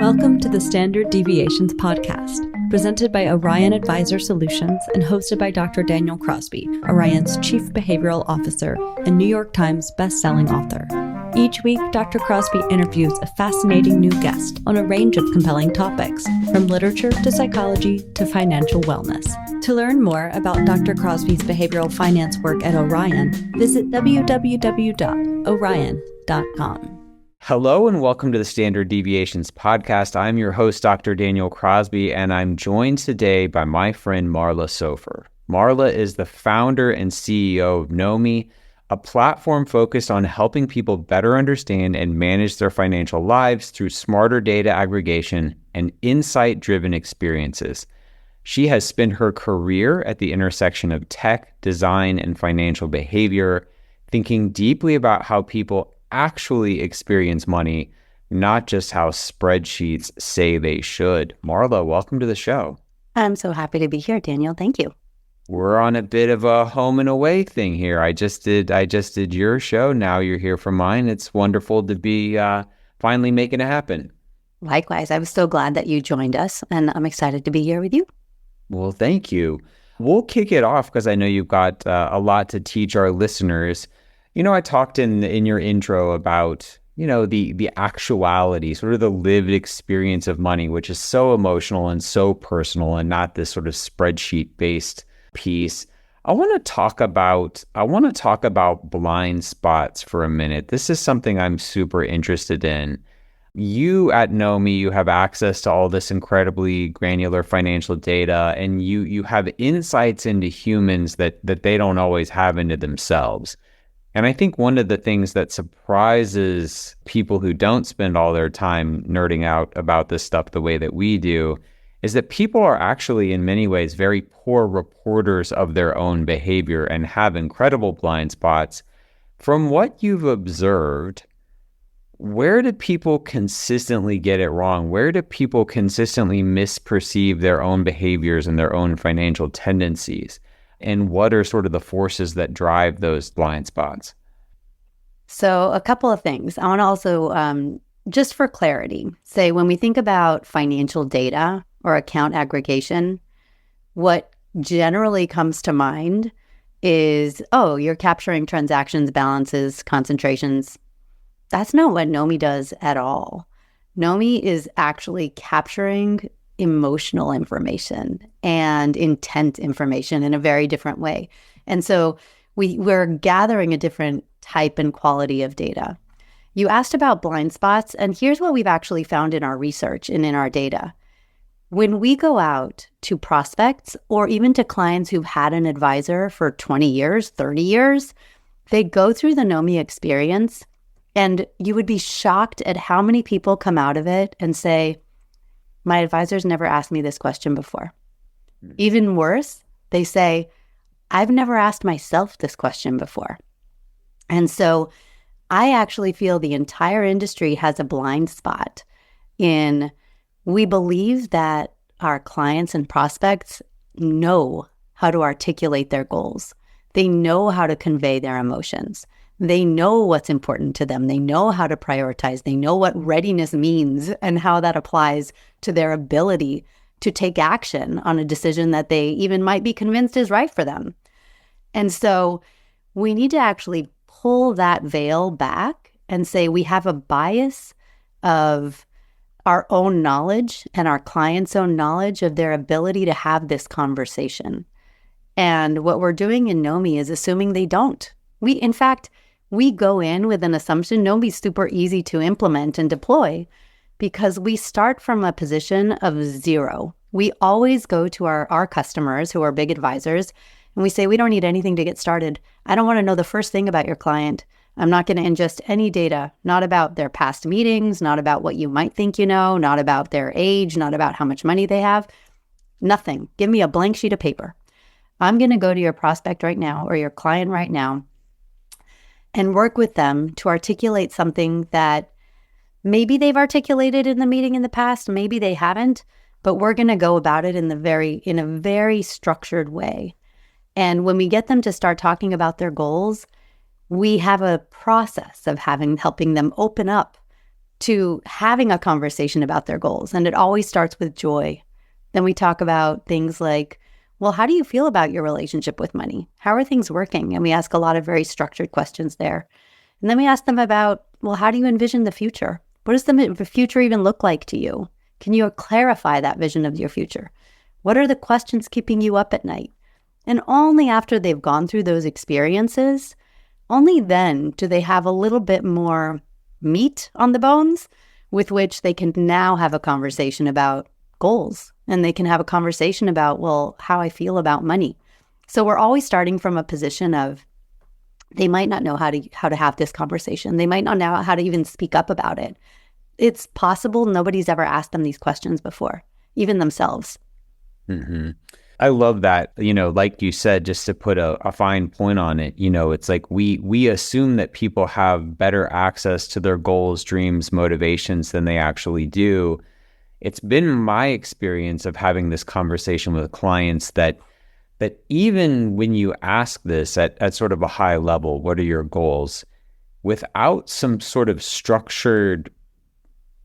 Welcome to the Standard Deviations podcast, presented by Orion Advisor Solutions and hosted by Dr. Daniel Crosby, Orion's Chief Behavioral Officer and New York Times best-selling author. Each week, Dr. Crosby interviews a fascinating new guest on a range of compelling topics, from literature to psychology to financial wellness. To learn more about Dr. Crosby's behavioral finance work at Orion, visit www.orion.com. Hello and welcome to the Standard Deviations podcast. I'm your host, Dr. Daniel Crosby, and I'm joined today by my friend Marla Sofer. Marla is the founder and CEO of Knomee, a platform focused on helping people better understand and manage their financial lives through smarter data aggregation and insight-driven experiences. She has spent her career at the intersection of tech, design, and financial behavior, thinking deeply about how people actually experience money, not just how spreadsheets say they should. Marla, welcome to the show. I'm so happy to be here, Daniel. Thank you. We're on a bit of a home and away thing here. I just did your show. Now you're here for mine. It's wonderful to be finally making it happen. Likewise. I'm so glad that you joined us, and I'm excited to be here with you. Well, thank you. We'll kick it off because I know you've got a lot to teach our listeners. You know, I talked in your intro about, the actuality, sort of the lived experience of money, which is so emotional and so personal and not this sort of spreadsheet-based piece. I want to talk about blind spots for a minute. This is something I'm super interested in. You at Knomee, you have access to all this incredibly granular financial data, and you have insights into humans that they don't always have into themselves. And I think one of the things that surprises people who don't spend all their time nerding out about this stuff the way that we do is that people are actually, in many ways, very poor reporters of their own behavior and have incredible blind spots. From what you've observed, where do people consistently get it wrong? Where do people consistently misperceive their own behaviors and their own financial tendencies? And what are sort of the forces that drive those blind spots? So a couple of things. I want to also, just for clarity, say when we think about financial data or account aggregation, what generally comes to mind is, oh, you're capturing transactions, balances, concentrations. That's not what Knomee does at all. Knomee is actually capturing emotional information and intent information in a very different way. And so we're gathering a different type and quality of data. You asked about blind spots, and here's what we've actually found in our research and in our data. When we go out to prospects or even to clients who've had an advisor for 20 years, 30 years, they go through the Knomee experience, and you would be shocked at how many people come out of it and say, my advisor's never asked me this question before. Even worse, they say, I've never asked myself this question before. And so I actually feel the entire industry has a blind spot in, we believe that our clients and prospects know how to articulate their goals. They know how to convey their emotions. They know what's important to them. They know how to prioritize. They know what readiness means and how that applies to their ability to take action on a decision that they even might be convinced is right for them. And so we need to actually pull that veil back and say we have a bias of our own knowledge and our clients' own knowledge of their ability to have this conversation. And what we're doing in Knomee is assuming they don't. In fact, we go in with an assumption. Knomee's super easy to implement and deploy because we start from a position of zero. We always go to our customers who are big advisors and we say, we don't need anything to get started. I don't want to know the first thing about your client. I'm not going to ingest any data, not about their past meetings, not about what you might think you know, not about their age, not about how much money they have. Nothing. Give me a blank sheet of paper. I'm going to go to your prospect right now or your client right now and work with them to articulate something that maybe they've articulated in the meeting in the past, maybe they haven't, but we're going to go about it in a very structured way. And when we get them to start talking about their goals, we have a process of helping them open up to having a conversation about their goals. And it always starts with joy. Then we talk about things like, well, how do you feel about your relationship with money? How are things working? And we ask a lot of very structured questions there. And then we ask them about, well, how do you envision the future? What does the future even look like to you? Can you clarify that vision of your future? What are the questions keeping you up at night? And only after they've gone through those experiences, only then do they have a little bit more meat on the bones with which they can now have a conversation about goals. And they can have a conversation about, well, how I feel about money. So we're always starting from a position of they might not know how to have this conversation. They might not know how to even speak up about it. It's possible nobody's ever asked them these questions before, even themselves. Mm-hmm. I love that. Like you said, just to put a fine point on it, it's like we assume that people have better access to their goals, dreams, motivations than they actually do. It's been my experience of having this conversation with clients that even when you ask this at sort of a high level, what are your goals, without some sort of structured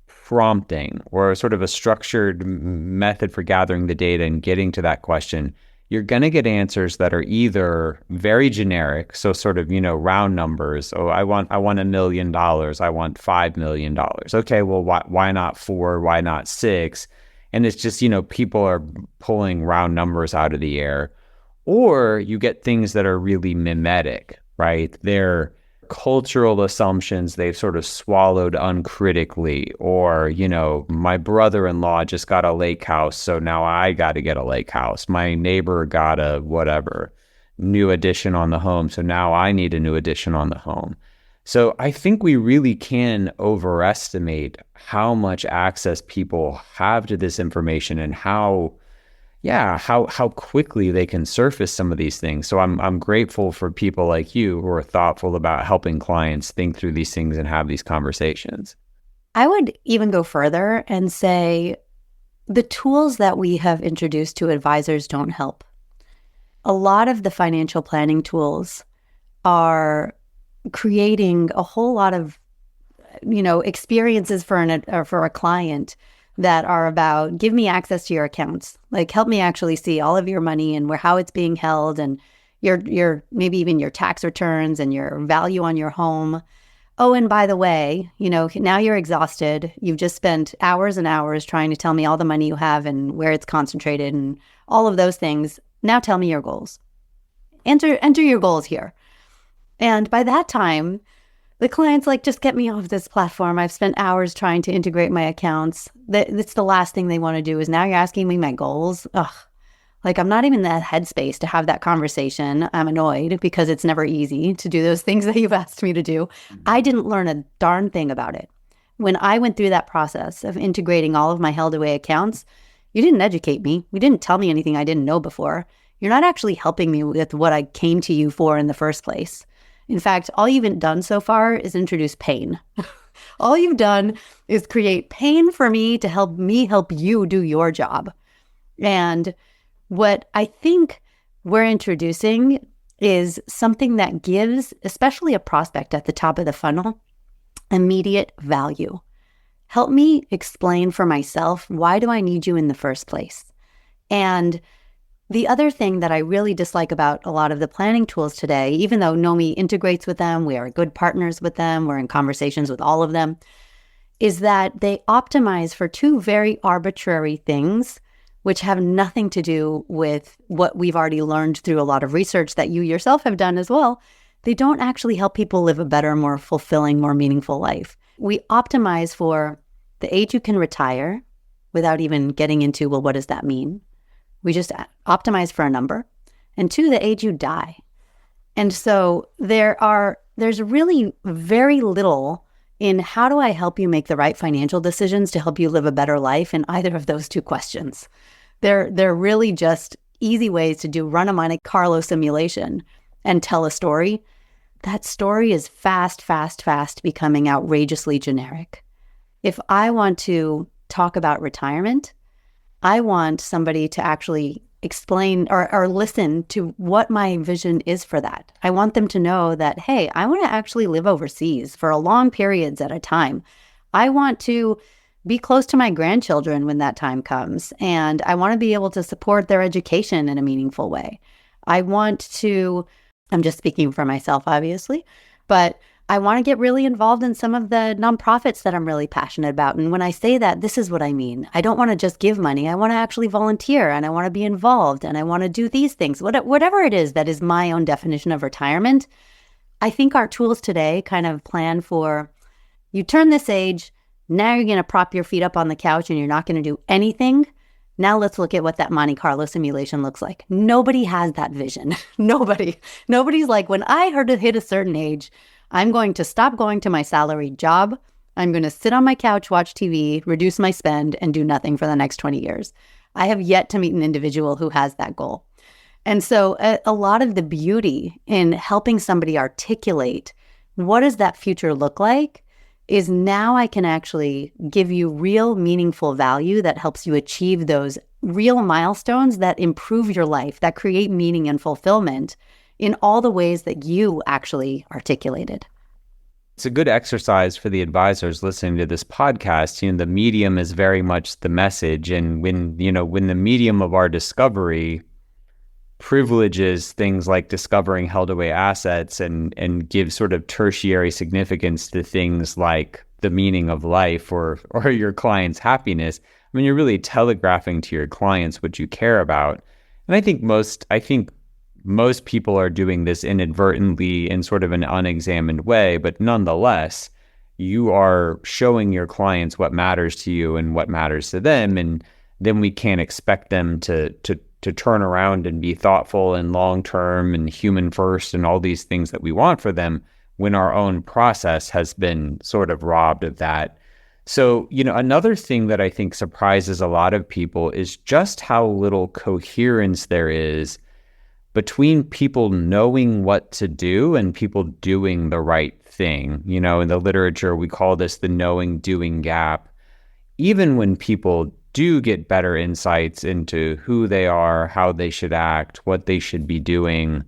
prompting or sort of a structured method for gathering the data and getting to that question, you're going to get answers that are either very generic, so sort of, round numbers. Oh, I want $1 million. I want $5 million. Okay, well, why not 4? Why not 6? And it's just, people are pulling round numbers out of the air. Or you get things that are really mimetic, right? They're cultural assumptions they've sort of swallowed uncritically. Or, my brother-in-law just got a lake house, so now I got to get a lake house. My neighbor got a whatever, new addition on the home, so now I need a new addition on the home. So I think we really can overestimate how much access people have to this information and how quickly they can surface some of these things. So I'm grateful for people like you who are thoughtful about helping clients think through these things and have these conversations. I would even go further and say the tools that we have introduced to advisors don't help. A lot of the financial planning tools are creating a whole lot of, experiences for a client that are about, give me access to your accounts, like help me actually see all of your money and how it's being held, and your maybe even your tax returns and your value on your home. Oh, and by the way, now you're exhausted. You've just spent hours and hours trying to tell me all the money you have and where it's concentrated and all of those things. Now tell me your goals. Enter your goals here. And by that time, the client's like, just get me off this platform. I've spent hours trying to integrate my accounts. That's the last thing they want to do is now you're asking me my goals. Ugh. Like, I'm not even in that headspace to have that conversation. I'm annoyed because it's never easy to do those things that you've asked me to do. I didn't learn a darn thing about it. When I went through that process of integrating all of my held away accounts, you didn't educate me. You didn't tell me anything I didn't know before. You're not actually helping me with what I came to you for in the first place. In fact, all you've done so far is introduce pain. All you've done is create pain for me to help you do your job. And what I think we're introducing is something that gives, especially a prospect at the top of the funnel, immediate value. Help me explain for myself, why do I need you in the first place? And the other thing that I really dislike about a lot of the planning tools today, even though Knomee integrates with them, we are good partners with them, we're in conversations with all of them, is that they optimize for two very arbitrary things, which have nothing to do with what we've already learned through a lot of research that you yourself have done as well. They don't actually help people live a better, more fulfilling, more meaningful life. We optimize for the age you can retire without even getting into, well, what does that mean? We just optimize for a number. And 2, the age you die. And so there's really very little in how do I help you make the right financial decisions to help you live a better life in either of those 2 questions. They're really just easy ways to run a Monte Carlo simulation and tell a story. That story is fast becoming outrageously generic. If I want to talk about retirement, I want somebody to actually explain or listen to what my vision is for that. I want them to know that, hey, I want to actually live overseas for long periods at a time. I want to be close to my grandchildren when that time comes, and I want to be able to support their education in a meaningful way. I want to, I'm just speaking for myself, obviously, but I want to get really involved in some of the nonprofits that I'm really passionate about. And when I say that, this is what I mean. I don't want to just give money. I want to actually volunteer, and I want to be involved, and I want to do these things. Whatever it is that is my own definition of retirement, I think our tools today kind of plan for, you turn this age, now you're going to prop your feet up on the couch and you're not going to do anything. Now let's look at what that Monte Carlo simulation looks like. Nobody has that vision. Nobody's like, when I hit a certain age, I'm going to stop going to my salaried job. I'm going to sit on my couch, watch TV, reduce my spend, and do nothing for the next 20 years. I have yet to meet an individual who has that goal. And so a lot of the beauty in helping somebody articulate what does that future look like is now I can actually give you real meaningful value that helps you achieve those real milestones that improve your life, that create meaning and fulfillment in all the ways that you actually articulated. It's a good exercise for the advisors listening to this podcast. The medium is very much the message. And when the medium of our discovery privileges things like discovering held away assets and gives sort of tertiary significance to things like the meaning of life or your client's happiness, I mean, you're really telegraphing to your clients what you care about. And I think most people are doing this inadvertently in sort of an unexamined way, but nonetheless, you are showing your clients what matters to you and what matters to them. And then we can't expect them to turn around and be thoughtful and long-term and human first and all these things that we want for them when our own process has been sort of robbed of that. So, another thing that I think surprises a lot of people is just how little coherence there is between people knowing what to do and people doing the right thing. In the literature, we call this the knowing-doing gap. Even when people do get better insights into who they are, how they should act, what they should be doing,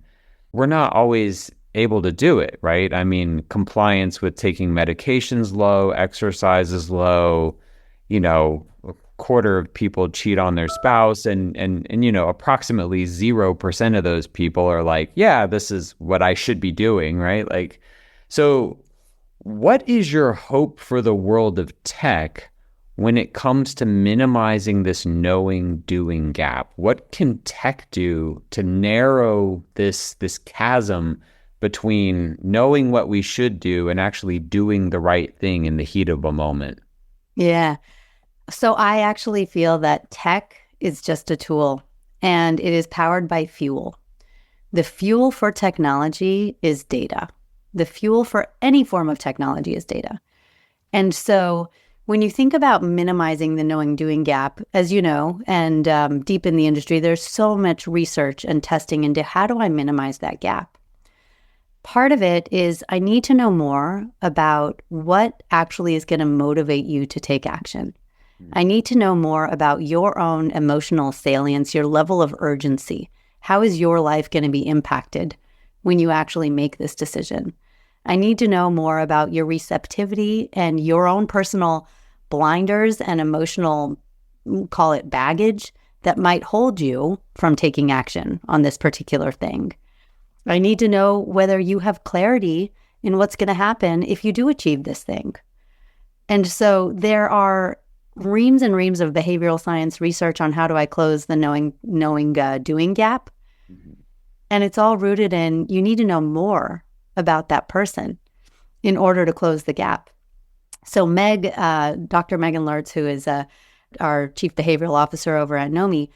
we're not always able to do it, right? I mean, compliance with taking medications low, exercise is low, a quarter of people cheat on their spouse, and approximately 0% of those people are like, yeah, this is what I should be doing, right? Like, so what is your hope for the world of tech when it comes to minimizing this knowing-doing gap? What can tech do to narrow this chasm between knowing what we should do and actually doing the right thing in the heat of a moment? Yeah. So I actually feel that tech is just a tool, and it is powered by fuel. The fuel for technology is data. The fuel for any form of technology is data. And so when you think about minimizing the knowing-doing gap, as you know, and deep in the industry, there's so much research and testing into how do I minimize that gap? Part of it is I need to know more about what actually is going to motivate you to take action. I need to know more about your own emotional salience, your level of urgency. How is your life going to be impacted when you actually make this decision? I need to know more about your receptivity and your own personal blinders and emotional, call it baggage, that might hold you from taking action on this particular thing. I need to know whether you have clarity in what's going to happen if you do achieve this thing. And so there are reams and reams of behavioral science research on how do I close the knowing-doing gap. Mm-hmm. And it's all rooted in you need to know more about that person in order to close the gap. So Dr. Megan Lertz, who is our chief behavioral officer over at Knomee,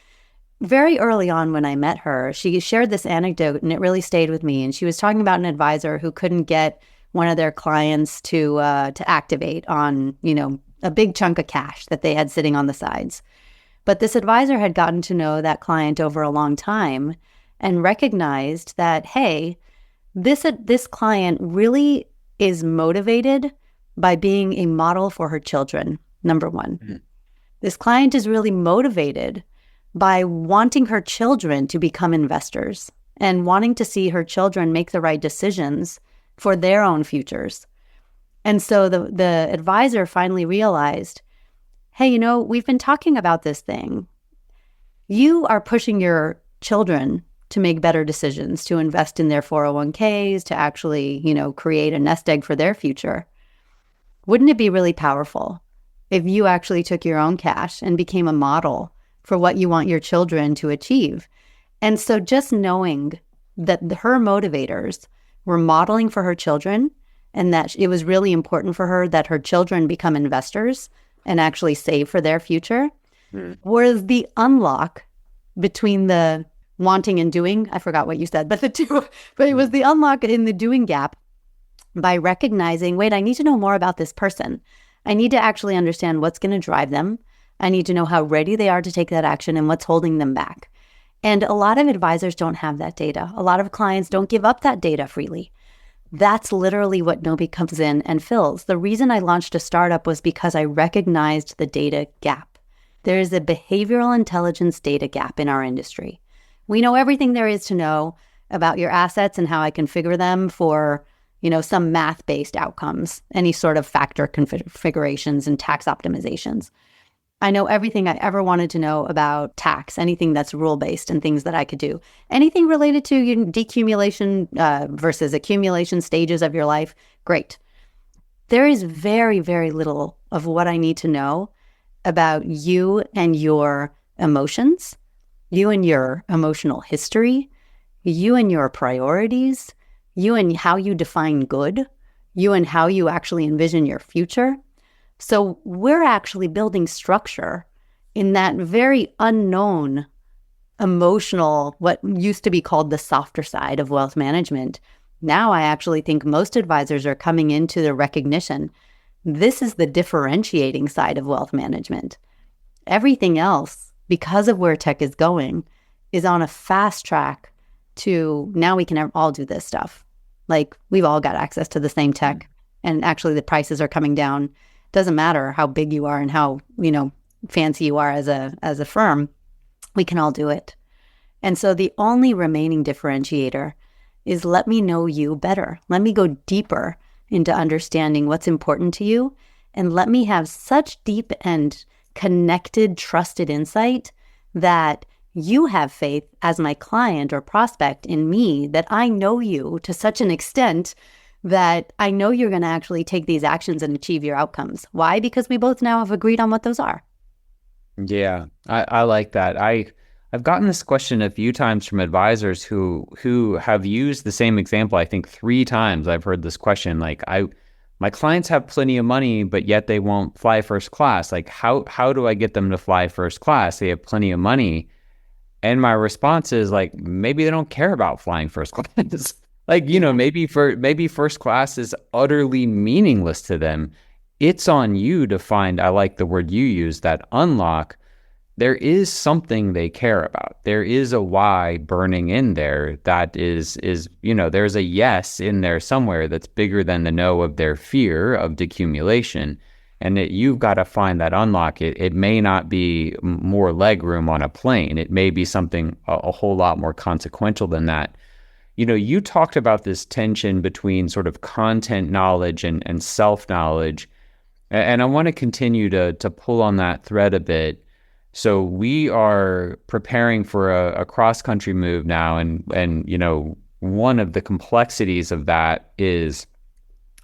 very early on when I met her, she shared this anecdote and it really stayed with me. And she was talking about an advisor who couldn't get one of their clients to activate on, a big chunk of cash that they had sitting on the sides. But this advisor had gotten to know that client over a long time and recognized that, hey, this client really is motivated by being a model for her children, number one. Mm-hmm. This client is really motivated by wanting her children to become investors and wanting to see her children make the right decisions for their own futures. And so the advisor finally realized, hey, we've been talking about this thing. You are pushing your children to make better decisions, to invest in their 401ks, to actually, create a nest egg for their future. Wouldn't it be really powerful if you actually took your own cash and became a model for what you want your children to achieve? And so just knowing that her motivators were modeling for her children, and that it was really important for her that her children become investors and actually save for their future, was the unlock between the wanting and doing. I forgot what you said, but it was the unlock in the doing gap by recognizing, wait, I need to know more about this person. I need to actually understand what's going to drive them. I need to know how ready they are to take that action and what's holding them back. And a lot of advisors don't have that data. A lot of clients don't give up that data freely. That's literally what Knomee comes in and fills. The reason I launched a startup was because I recognized the data gap. There is a behavioral intelligence data gap in our industry. We know everything there is to know about your assets and how I configure them for, some math-based outcomes, any sort of factor configurations and tax optimizations. I know everything I ever wanted to know about tax, anything that's rule-based and things that I could do. Anything related to decumulation versus accumulation stages of your life, great. There is very, very little of what I need to know about you and your emotions, you and your emotional history, you and your priorities, you and how you define good, you and how you actually envision your future. So we're actually building structure in that very unknown emotional, what used to be called the softer side of wealth management. Now I actually think most advisors are coming into the recognition, this is the differentiating side of wealth management. Everything else, because of where tech is going, is on a fast track to now we can all do this stuff. Like we've all got access to the same tech, and actually the prices are coming down. Doesn't matter how big you are and how, fancy you are as a firm, we can all do it. And so the only remaining differentiator is let me know you better. Let me go deeper into understanding what's important to you, and let me have such deep and connected, trusted insight that you have faith as my client or prospect in me, that I know you to such an extent that I know you're going to actually take these actions and achieve your outcomes. Why? Because we both now have agreed on what those are. Yeah, I like that. I've gotten this question a few times from advisors who have used the same example. I think 3 times I've heard this question. Like, my clients have plenty of money, but yet they won't fly first class. Like, how do I get them to fly first class? They have plenty of money. And my response is like, maybe they don't care about flying first class. Like, maybe first class is utterly meaningless to them. It's on you to find, I like the word you use, that unlock. There is something they care about. There is a why burning in there that is, there's a yes in there somewhere that's bigger than the no of their fear of decumulation. And you've got to find that unlock. It may not be more leg room on a plane. It may be something a whole lot more consequential than that. You talked about this tension between sort of content knowledge and self-knowledge. And I want to continue to pull on that thread a bit. So we are preparing for a cross-country move now. And one of the complexities of that is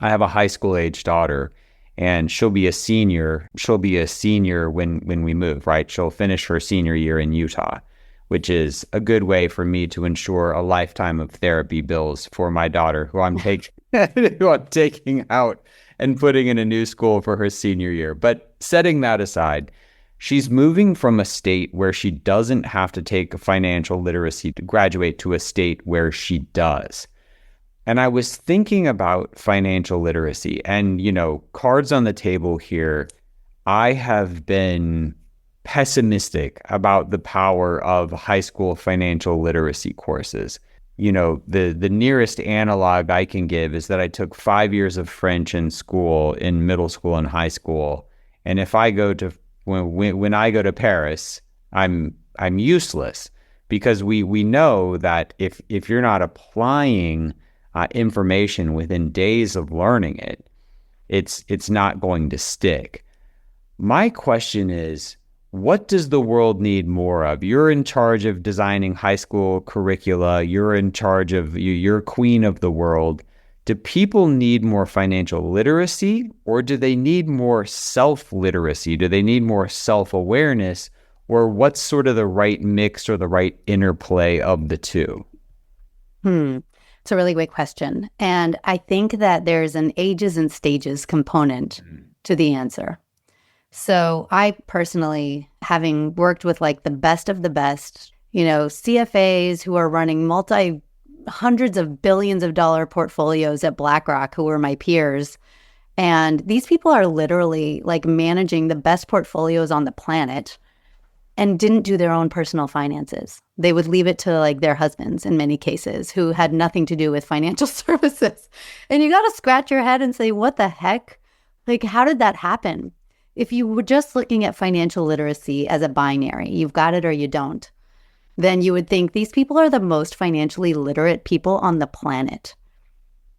I have a high school age daughter, and she'll be a senior. She'll be a senior when we move, right? She'll finish her senior year in Utah, which is a good way for me to ensure a lifetime of therapy bills for my daughter, who I'm taking out and putting in a new school for her senior year. But setting that aside, she's moving from a state where she doesn't have to take financial literacy to graduate to a state where she does. And I was thinking about financial literacy and, cards on the table here. I have been pessimistic about the power of high school financial literacy courses. The nearest analog I can give is that I took 5 years of French in school, in middle school and high school. And if I go to, when I go to Paris, I'm useless, because we know that if you're not applying information within days of learning it, it's not going to stick. My question is, what does the world need more of? You're in charge of designing high school curricula. You're in charge of, you're queen of the world. Do people need more financial literacy, or do they need more self-literacy? Do they need more self-awareness, or what's sort of the right mix or the right interplay of the two? It's a really great question. And I think that there's an ages and stages component to the answer. So I personally, having worked with like the best of the best, CFAs who are running hundreds of billions of dollar portfolios at BlackRock, who were my peers. And these people are literally like managing the best portfolios on the planet and didn't do their own personal finances. They would leave it to like their husbands in many cases, who had nothing to do with financial services. And you got to scratch your head and say, what the heck? Like, how did that happen? If you were just looking at financial literacy as a binary, you've got it or you don't, then you would think these people are the most financially literate people on the planet.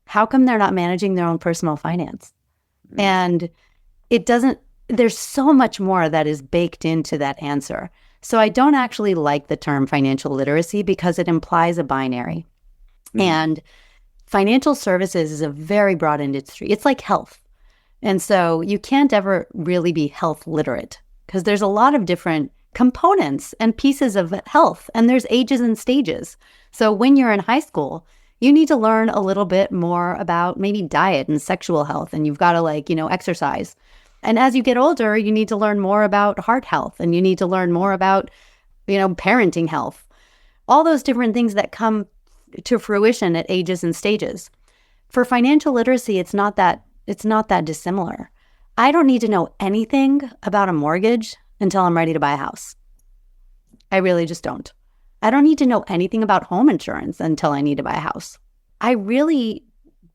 How come they're not managing their own personal finance? And there's so much more that is baked into that answer. So I don't actually like the term financial literacy because it implies a binary. And financial services is a very broad industry. It's like health. And so you can't ever really be health literate because there's a lot of different components and pieces of health, and there's ages and stages. So when you're in high school, you need to learn a little bit more about maybe diet and sexual health, and you've got to exercise. And as you get older, you need to learn more about heart health, and you need to learn more about, parenting health, all those different things that come to fruition at ages and stages. For financial literacy, it's not that dissimilar. I don't need to know anything about a mortgage until I'm ready to buy a house. I really just don't. I don't need to know anything about home insurance until I need to buy a house. I really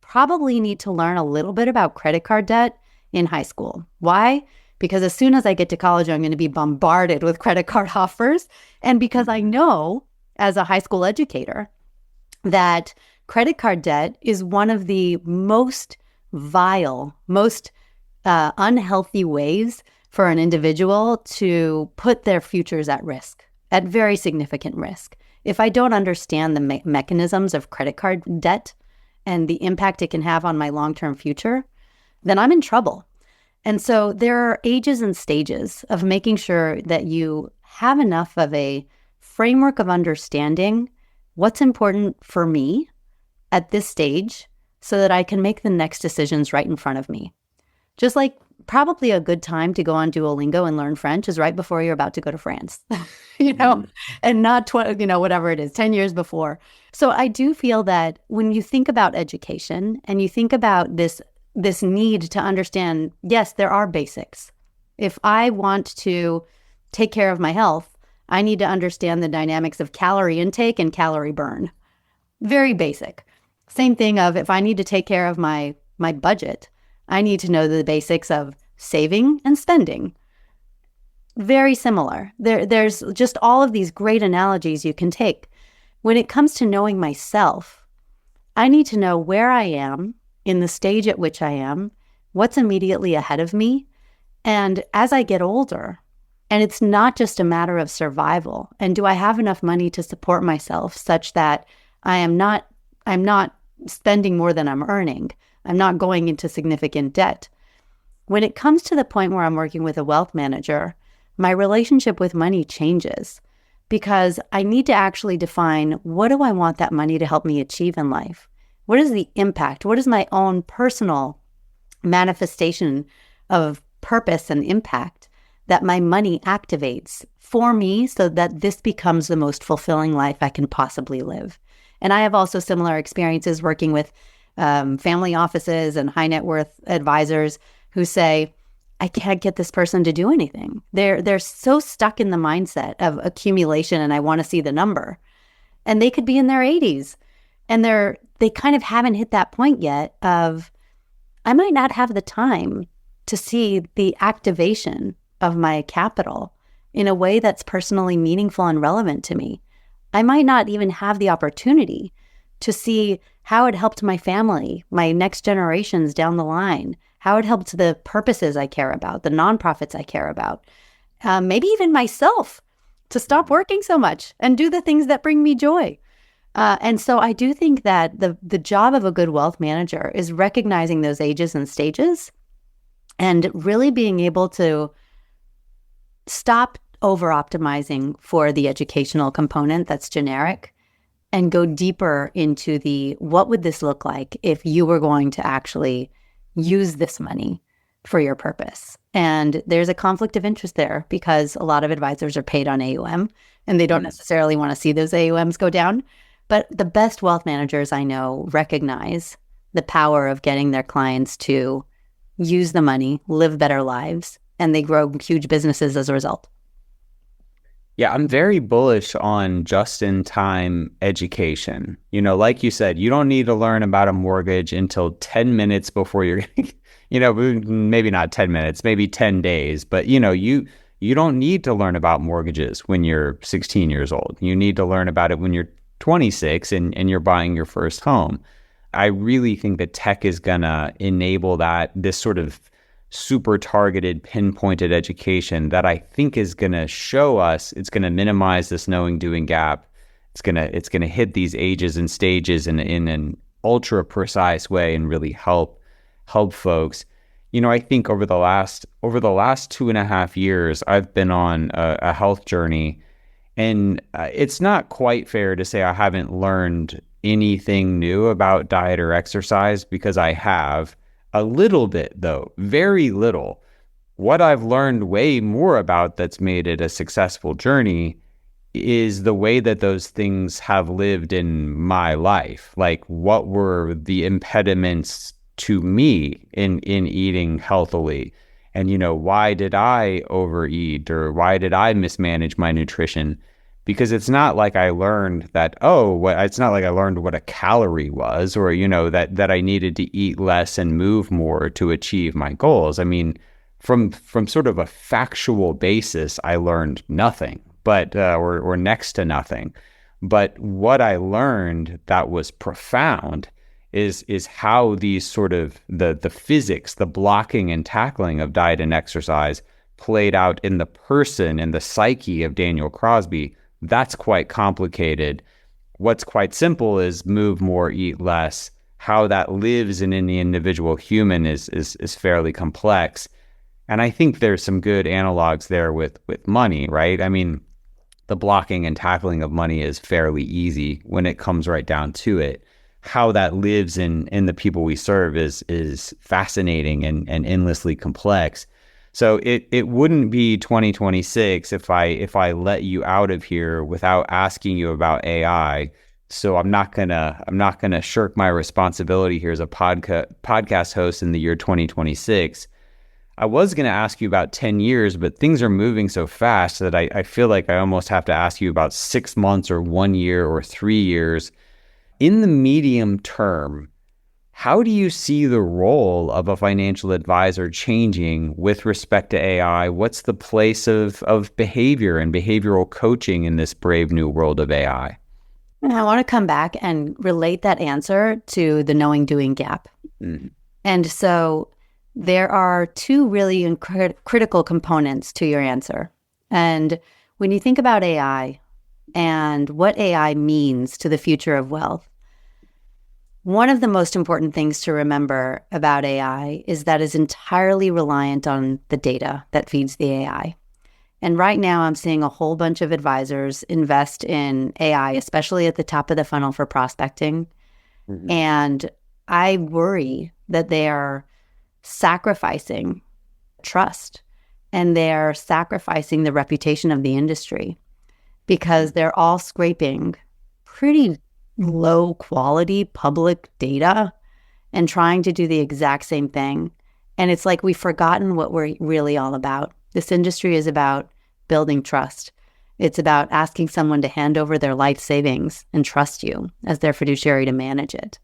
probably need to learn a little bit about credit card debt in high school. Why? Because as soon as I get to college, I'm going to be bombarded with credit card offers. And because I know, as a high school educator, that credit card debt is one of the most vile, most unhealthy ways for an individual to put their futures at risk, at very significant risk. If I don't understand the mechanisms of credit card debt and the impact it can have on my long-term future, then I'm in trouble. And so there are ages and stages of making sure that you have enough of a framework of understanding what's important for me at this stage so that I can make the next decisions right in front of me. Just like probably a good time to go on Duolingo and learn French is right before you're about to go to France, and not, whatever it is, 10 years before. So I do feel that when you think about education and you think about this need to understand, yes, there are basics. If I want to take care of my health, I need to understand the dynamics of calorie intake and calorie burn. Very basic. Same thing of if I need to take care of my budget, I need to know the basics of saving and spending. Very similar. There's just all of these great analogies you can take. When it comes to knowing myself, I need to know where I am in the stage at which I am, what's immediately ahead of me. And as I get older, and it's not just a matter of survival, and do I have enough money to support myself such that I'm not spending more than I'm earning. I'm not going into significant debt. When it comes to the point where I'm working with a wealth manager, my relationship with money changes because I need to actually define, what do I want that money to help me achieve in life? What is the impact? What is my own personal manifestation of purpose and impact that my money activates for me so that this becomes the most fulfilling life I can possibly live? And I have also similar experiences working with family offices and high net worth advisors who say, I can't get this person to do anything. They're so stuck in the mindset of accumulation and I want to see the number. And they could be in their 80s and they kind of haven't hit that point yet of, I might not have the time to see the activation of my capital in a way that's personally meaningful and relevant to me. I might not even have the opportunity to see how it helped my family, my next generations down the line, how it helped the purposes I care about, the nonprofits I care about, maybe even myself to stop working so much and do the things that bring me joy. And so I do think that the job of a good wealth manager is recognizing those ages and stages and really being able to stop over-optimizing for the educational component that's generic and go deeper into what would this look like if you were going to actually use this money for your purpose. And there's a conflict of interest there because a lot of advisors are paid on AUM and they don't necessarily want to see those AUMs go down. But the best wealth managers I know recognize the power of getting their clients to use the money, live better lives, and they grow huge businesses as a result. Yeah, I'm very bullish on just-in-time education. Like you said, you don't need to learn about a mortgage until 10 minutes before you're, maybe not 10 minutes, maybe 10 days. But, you don't need to learn about mortgages when you're 16 years old. You need to learn about it when you're 26 and you're buying your first home. I really think that tech is going to enable this sort of super targeted, pinpointed education that I think is going to show us, it's going to minimize this knowing doing gap. It's going to hit these ages and stages in an ultra precise way and really help folks. I think over the last 2.5 years, I've been on a health journey, and it's not quite fair to say I haven't learned anything new about diet or exercise, because I have. A little bit, though, very little. What I've learned way more about that's made it a successful journey is the way that those things have lived in my life. Like, what were the impediments to me in eating healthily? And, why did I overeat, or why did I mismanage my nutrition? Because it's not like I learned that, it's not like I learned what a calorie was, or, that I needed to eat less and move more to achieve my goals. I mean, from sort of a factual basis, I learned nothing, but, or next to nothing. But what I learned that was profound is how these sort of the physics, the blocking and tackling of diet and exercise played out in the person and the psyche of Daniel Crosby. That's quite complicated. What's quite simple is move more, eat less. How that lives in any individual human is fairly complex. And I think there's some good analogs there with money, right? I mean, the blocking and tackling of money is fairly easy when it comes right down to it. How that lives in the people we serve is fascinating and endlessly complex. So it wouldn't be 2026 if I let you out of here without asking you about AI. So I'm not gonna shirk my responsibility here as a podcast host in the year 2026. I was gonna ask you about 10 years, but things are moving so fast that I feel like I almost have to ask you about 6 months or 1 year or 3 years. In the medium term, how do you see the role of a financial advisor changing with respect to AI? What's the place of behavior and behavioral coaching in this brave new world of AI? And I want to come back and relate that answer to the knowing doing gap. Mm-hmm. And so there are two really critical components to your answer. And when you think about AI and what AI means to the future of wealth, one of the most important things to remember about AI is that it's entirely reliant on the data that feeds the AI. And right now I'm seeing a whole bunch of advisors invest in AI, especially at the top of the funnel for prospecting. Mm-hmm. And I worry that they are sacrificing trust and they're sacrificing the reputation of the industry because they're all scraping pretty low quality public data and trying to do the exact same thing. And it's like we've forgotten what we're really all about. This industry is about building trust. It's about asking someone to hand over their life savings and trust you as their fiduciary to manage it.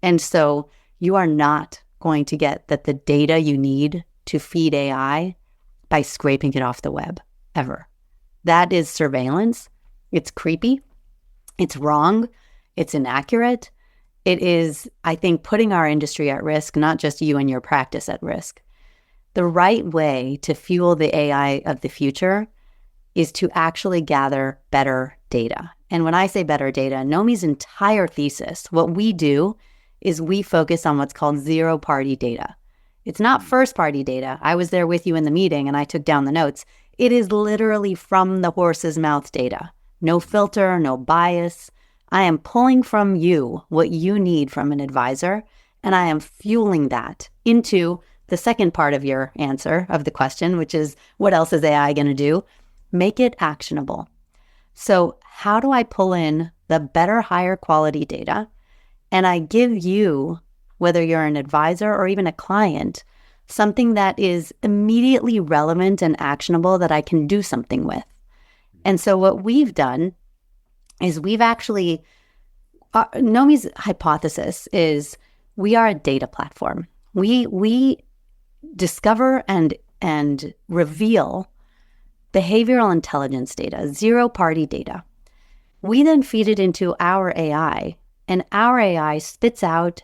And so you are not going to get the data you need to feed AI by scraping it off the web, ever. That is surveillance. It's creepy. It's wrong. It's inaccurate. It is, I think, putting our industry at risk, not just you and your practice at risk. The right way to fuel the AI of the future is to actually gather better data. And when I say better data, Knomee's entire thesis, what we do is we focus on what's called zero-party data. It's not first-party data. I was there with you in the meeting and I took down the notes. It is literally from the horse's mouth data. No filter, no bias. I am pulling from you what you need from an advisor, and I am fueling that into the second part of your answer of the question, which is, what else is AI going to do? Make it actionable. So how do I pull in the better, higher quality data? And I give you, whether you're an advisor or even a client, something that is immediately relevant and actionable that I can do something with. And so what we've done is we've actually, Knomee's hypothesis is we are a data platform. We discover and reveal behavioral intelligence data, zero-party data. We then feed it into our AI, and our AI spits out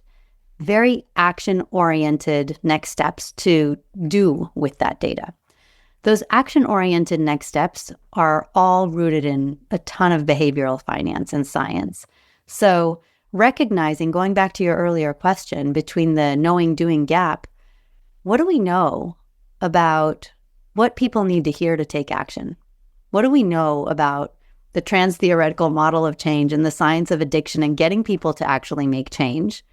very action-oriented next steps to do with that data. Those action-oriented next steps are all rooted in a ton of behavioral finance and science. So recognizing, going back to your earlier question, between the knowing-doing gap, what do we know about what people need to hear to take action? What do we know about the trans-theoretical model of change and the science of addiction and getting people to actually make change?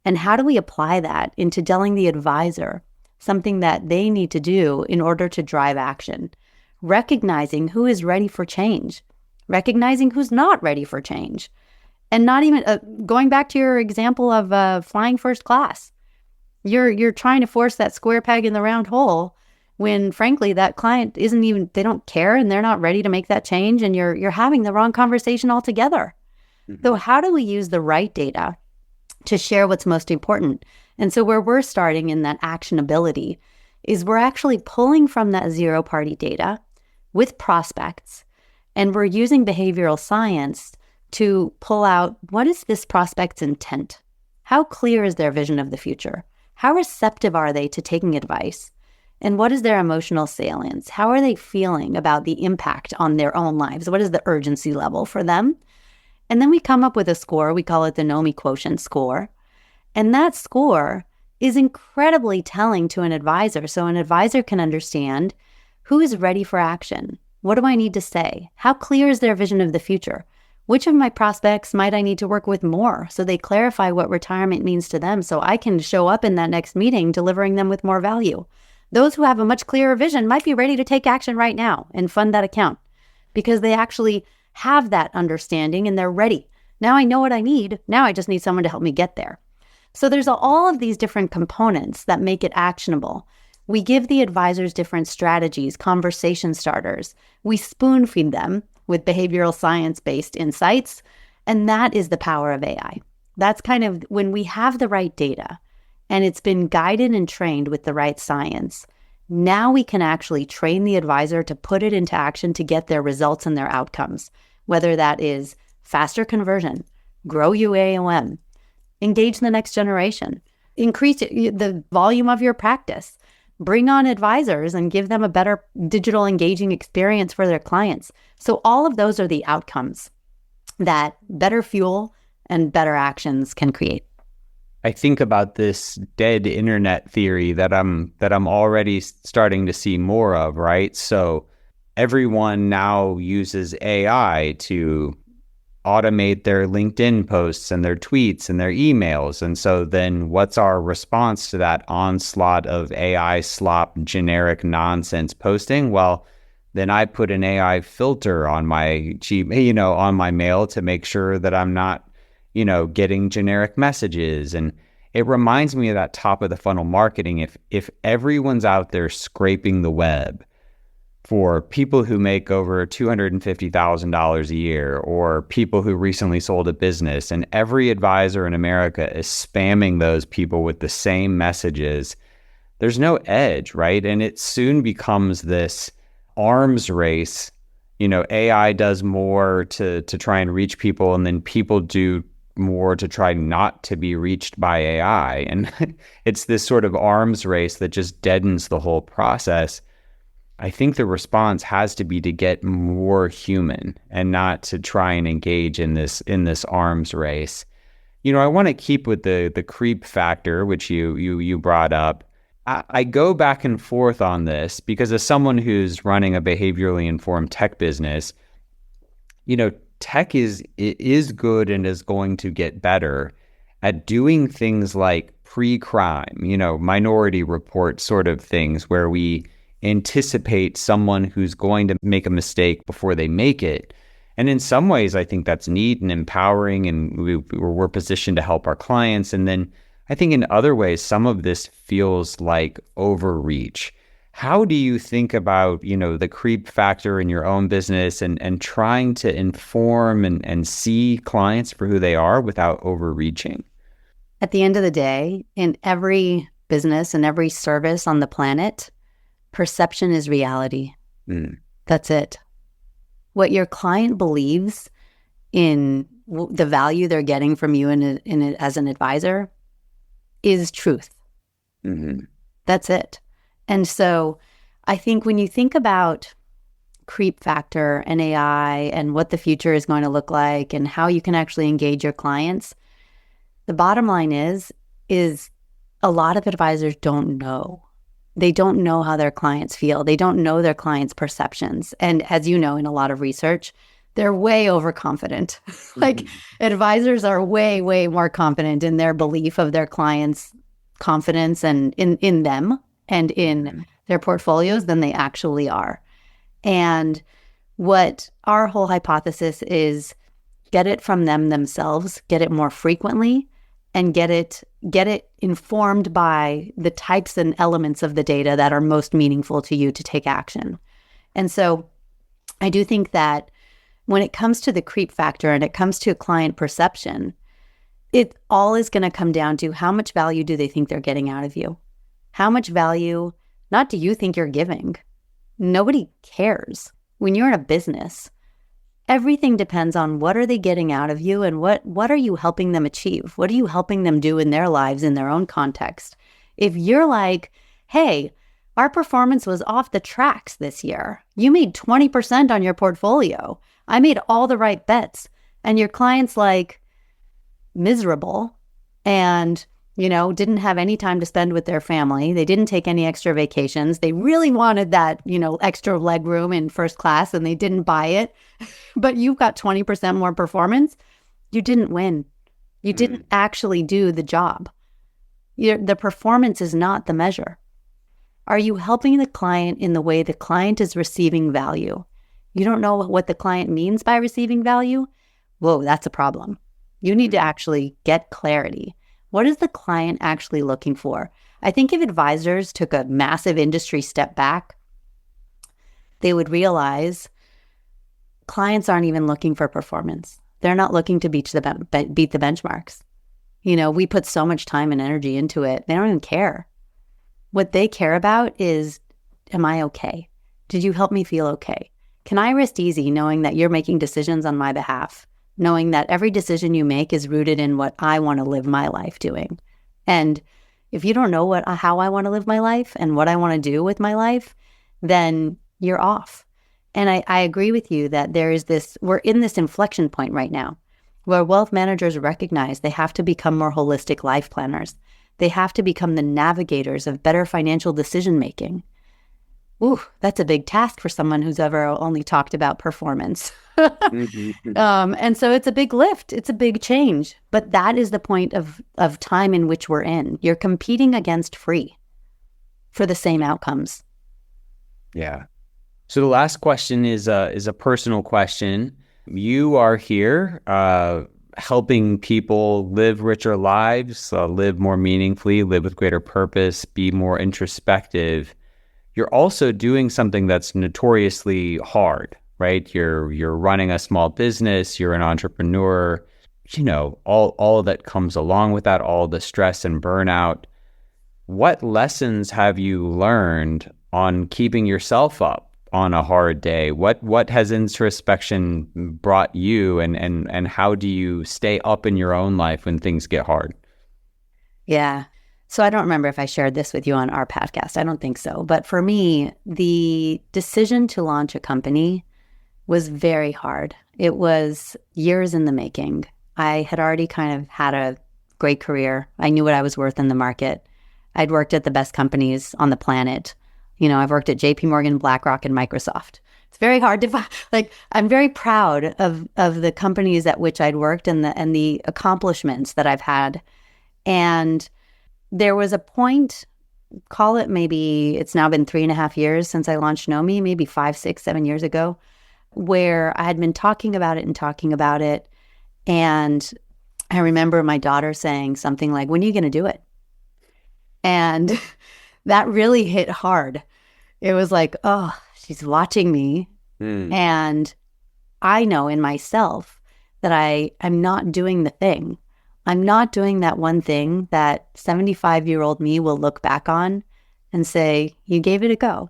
And how do we apply that into telling the advisor something that they need to do in order to drive action? Recognizing who is ready for change, recognizing who's not ready for change. And not even, going back to your example of flying first class, you're trying to force that square peg in the round hole when frankly that client isn't even, they don't care and they're not ready to make that change, and you're having the wrong conversation altogether. Mm-hmm. So how do we use the right data to share what's most important? And so where we're starting in that actionability is we're actually pulling from that zero-party data with prospects, and we're using behavioral science to pull out, what is this prospect's intent? How clear is their vision of the future? How receptive are they to taking advice? And what is their emotional salience? How are they feeling about the impact on their own lives? What is the urgency level for them? And then we come up with a score. We call it the Knomee quotient score. And that score is incredibly telling to an advisor. So an advisor can understand who is ready for action. What do I need to say? How clear is their vision of the future? Which of my prospects might I need to work with more so they clarify what retirement means to them so I can show up in that next meeting delivering them with more value? Those who have a much clearer vision might be ready to take action right now and fund that account because they actually have that understanding and they're ready. Now I know what I need. Now I just need someone to help me get there. So there's all of these different components that make it actionable. We give the advisors different strategies, conversation starters. We spoon feed them with behavioral science-based insights. And that is the power of AI. That's kind of when we have the right data and it's been guided and trained with the right science. Now we can actually train the advisor to put it into action to get their results and their outcomes, whether that is faster conversion, grow UAOM, engage the next generation, increase the volume of your practice, bring on advisors and give them a better digital engaging experience for their clients. So all of those are the outcomes that better fuel and better actions can create. I think about this dead internet theory that I'm already starting to see more of, right? So everyone now uses AI to automate their LinkedIn posts and their tweets and their emails. And so then what's our response to that onslaught of AI slop, generic nonsense posting? Well, then I put an AI filter on my on my mail to make sure that I'm not, getting generic messages. And it reminds me of that top of the funnel marketing. If everyone's out there scraping the web for people who make over $250,000 a year, or people who recently sold a business, and every advisor in America is spamming those people with the same messages, there's no edge, right? And it soon becomes this arms race. AI does more to try and reach people, and then people do more to try not to be reached by AI. And it's this sort of arms race that just deadens the whole process. I think the response has to be to get more human and not to try and engage in this arms race. I want to keep with the creep factor, which you brought up. I go back and forth on this because as someone who's running a behaviorally informed tech business, tech is good and is going to get better at doing things like pre-crime, Minority Report sort of things where we anticipate someone who's going to make a mistake before they make it. And in some ways, I think that's neat and empowering, and we're positioned to help our clients. And then I think in other ways, some of this feels like overreach. How do you think about, the creep factor in your own business and trying to inform and see clients for who they are without overreaching? At the end of the day, in every business and every service on the planet, perception is reality. That's it. What your client believes in the value they're getting from you as an advisor is truth. That's it. And so I think when you think about creep factor and AI and what the future is going to look like and how you can actually engage your clients, the bottom line is a lot of advisors don't know. They don't know how their clients feel. They don't know their clients' perceptions. And as you know, in a lot of research, they're way overconfident. Like advisors are way, way more confident in their belief of their clients' confidence and in them and in their portfolios than they actually are. And what our whole hypothesis is, get it from them themselves, get it more frequently, and get it informed by the types and elements of the data that are most meaningful to you to take action. And so I do think that when it comes to the creep factor and it comes to client perception, it all is going to come down to how much value do they think they're getting out of you? How much value, not do you think you're giving? Nobody cares. When you're in a business, everything depends on what are they getting out of you and what are you helping them achieve? What are you helping them do in their lives, in their own context? If you're like, hey, our performance was off the tracks this year. You made 20% on your portfolio. I made all the right bets. And your client's like miserable and, didn't have any time to spend with their family. They didn't take any extra vacations. They really wanted that, extra leg room in first class and they didn't buy it. But you've got 20% more performance. You didn't win. You didn't actually do the job. The performance is not the measure. Are you helping the client in the way the client is receiving value? You don't know what the client means by receiving value? Whoa, that's a problem. You need to actually get clarity. What is the client actually looking for? I think if advisors took a massive industry step back, they would realize clients aren't even looking for performance. They're not looking to beat the benchmarks. We put so much time and energy into it. They don't even care. What they care about is, am I okay? Did you help me feel okay? Can I rest easy knowing that you're making decisions on my behalf? Knowing that every decision you make is rooted in what I want to live my life doing. And if you don't know how I want to live my life and what I want to do with my life, then you're off. And I agree with you that we're in this inflection point right now where wealth managers recognize they have to become more holistic life planners. They have to become the navigators of better financial decision making. Ooh, that's a big task for someone who's ever only talked about performance. And so it's a big lift. It's a big change. But that is the point of time in which we're in. You're competing against free for the same outcomes. Yeah. So the last question is a personal question. You are here helping people live richer lives, live more meaningfully, live with greater purpose, be more introspective. You're also doing something that's notoriously hard, right? You're running a small business, you're an entrepreneur, all that comes along with that, all the stress and burnout. What lessons have you learned on keeping yourself up on a hard day? What has introspection brought you, and how do you stay up in your own life when things get hard? Yeah. So I don't remember if I shared this with you on our podcast. I don't think so. But for me, the decision to launch a company was very hard. It was years in the making. I had already kind of had a great career. I knew what I was worth in the market. I'd worked at the best companies on the planet. I've worked at JP Morgan, BlackRock, and Microsoft. It's very hard to find. I'm very proud of the companies at which I'd worked and the accomplishments that I've had. And there was a point, call it maybe, it's now been 3.5 years since I launched Knomee, maybe 5, 6, 7 years ago, where I had been talking about it. And I remember my daughter saying something like, "When are you going to do it?" And that really hit hard. It was like, oh, she's watching me. And I know in myself that I'm not doing the thing. I'm not doing that one thing that 75-year-old me will look back on and say, "You gave it a go."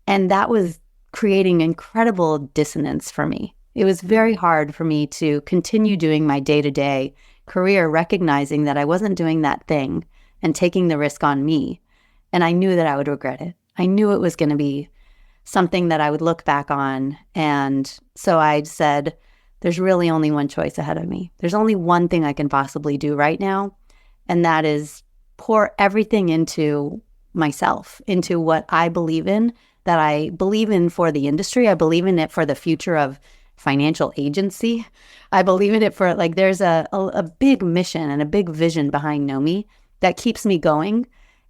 And that was creating incredible dissonance for me. It was very hard for me to continue doing my day-to-day career, recognizing that I wasn't doing that thing and taking the risk on me. And I knew that I would regret it. I knew it was going to be something that I would look back on. And so I said, there's really only one choice ahead of me. There's only one thing I can possibly do right now. And that is pour everything into myself, into what I believe in, that I believe in for the industry. I believe in it for the future of financial agency. I believe in it for, there's a big mission and a big vision behind Knomee that keeps me going.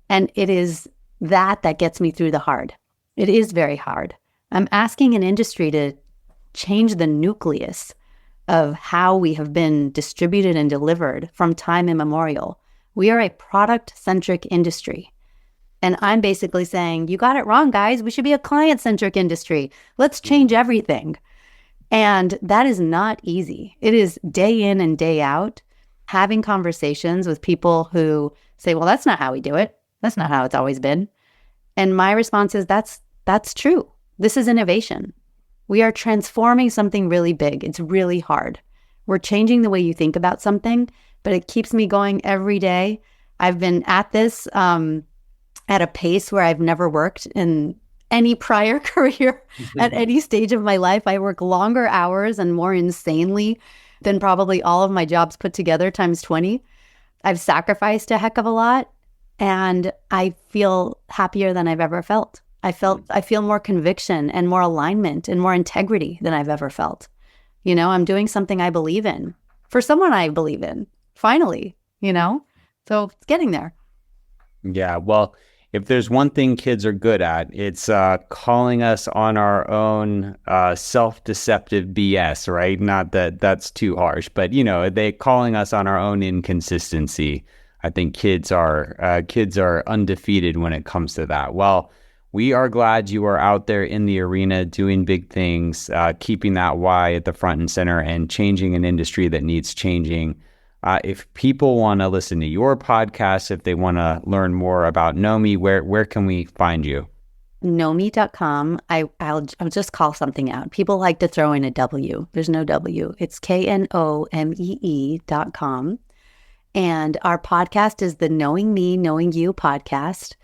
And it is that gets me through the hard. It is very hard. I'm asking an industry to change the nucleus of how we have been distributed and delivered from time immemorial. We are a product-centric industry. And I'm basically saying, you got it wrong, guys. We should be a client-centric industry. Let's change everything. And that is not easy. It is day in and day out, having conversations with people who say, well, that's not how we do it. That's not how it's always been. And my response is, that's true. This is innovation. We are transforming something really big. It's really hard. We're changing the way you think about something, but it keeps me going every day. I've been at this at a pace where I've never worked in any prior career at any stage of my life. I work longer hours and more insanely than probably all of my jobs put together times 20. I've sacrificed a heck of a lot, and I feel happier than I've ever felt. I feel more conviction and more alignment and more integrity than I've ever felt. I'm doing something I believe in for someone I believe in, finally, so it's getting there. Yeah. Well, if there's one thing kids are good at, it's calling us on our own self-deceptive BS, right? Not that that's too harsh, but they calling us on our own inconsistency. I think kids are undefeated when it comes to that. Well, we are glad you are out there in the arena doing big things, keeping that why at the front and center, and changing an industry that needs changing. If people want to listen to your podcast, if they want to learn more about Knomee, where can we find you? Knomee.com. I'll just call something out. People like to throw in a W. There's no W. It's KNOMEE.com. And our podcast is the Knowing Me, Knowing You podcast.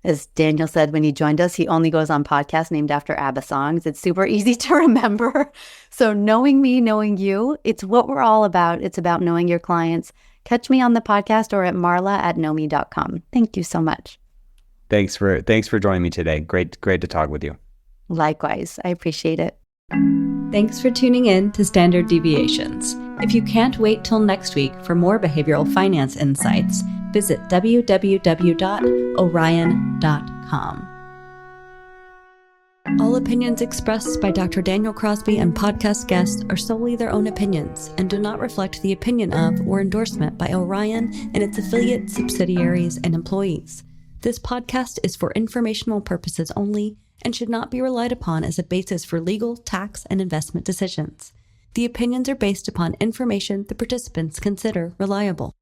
As Daniel said when he joined us, he only goes on podcasts named after ABBA songs. It's super easy to remember. So Knowing Me, Knowing You, it's what we're all about. It's about knowing your clients. Catch me on the podcast or at marla@knomee.com. Thank you so much. Thanks for joining me today. Great to talk with you. Likewise. I appreciate it. Thanks for tuning in to Standard Deviations. If you can't wait till next week for more behavioral finance insights, visit www.orion.com. All opinions expressed by Dr. Daniel Crosby and podcast guests are solely their own opinions and do not reflect the opinion of or endorsement by Orion and its affiliates, subsidiaries, and employees. This podcast is for informational purposes only and should not be relied upon as a basis for legal, tax, and investment decisions. The opinions are based upon information the participants consider reliable.